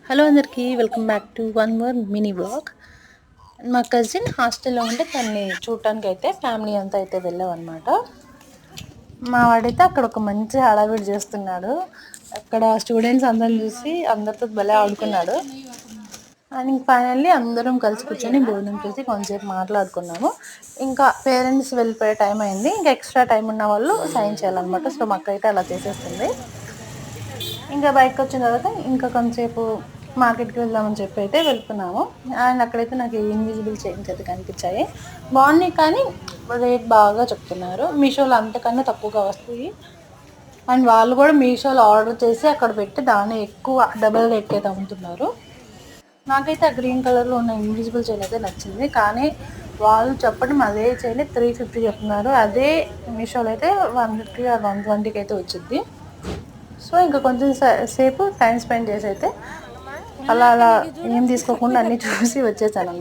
Hello అందరికీ welcome back to one more mini blog. మా cousin హాస్టల్లో ఉంటే తన్ని చూడటానికి అయితే ఫ్యామిలీ అంతా అయితే వెళ్ళామన్నమాట. మా వాడైతే అక్కడ ఒక మంచి హడావిడి చేస్తున్నాడు. అక్కడ స్టూడెంట్స్ అందరిని చూసి అందరితో భలే ఆడుకున్నాడు. అండ్ ఇంక ఫైనల్లీ అందరం కలిసి కూర్చొని భోజనం చేసి కొంచెంసేపు మాట్లాడుకున్నాము. ఇంకా పేరెంట్స్ వెళ్ళిపోయే టైం అయింది. ఇంకా ఎక్స్ట్రా టైం ఉన్న వాళ్ళు సైన్ చేయాలన్నమాట. సో మా అక్క అయితే అలా చేసేస్తుంది. ఇంకా బయటకు వచ్చిన తర్వాత ఇంకా కొంతసేపు మార్కెట్కి వెళ్దామని చెప్పి అయితే వెళ్తున్నాము. అండ్ అక్కడైతే నాకు ఇన్విజిబుల్ చైన్స్ అయితే కనిపించాయి. బాగున్నాయి కానీ రేట్ బాగా చెప్తున్నారు. మీషోలో అంతకన్నా తక్కువగా వస్తాయి. అండ్ వాళ్ళు కూడా మీషోలో ఆర్డర్ చేసి అక్కడ పెట్టి దాన్ని ఎక్కువ డబల్ రేట్కి అయితే అమ్ముతున్నారు. నాకైతే ఆ గ్రీన్ కలర్లో ఉన్న ఇన్విజిబుల్ చైన్ అయితే నచ్చింది. కానీ వాళ్ళు చెప్పడం అదే చైన్ 350 చెప్తున్నారు. అదే మీషోలో అయితే 150 ఆర్ 120కి అయితే వచ్చింది. సో ఇంకా కొంచెం సేపు టైం స్పెండ్ చేసి అయితే అలా ఏం తీసుకోకుండా అన్నీ చూసి వచ్చేసాను.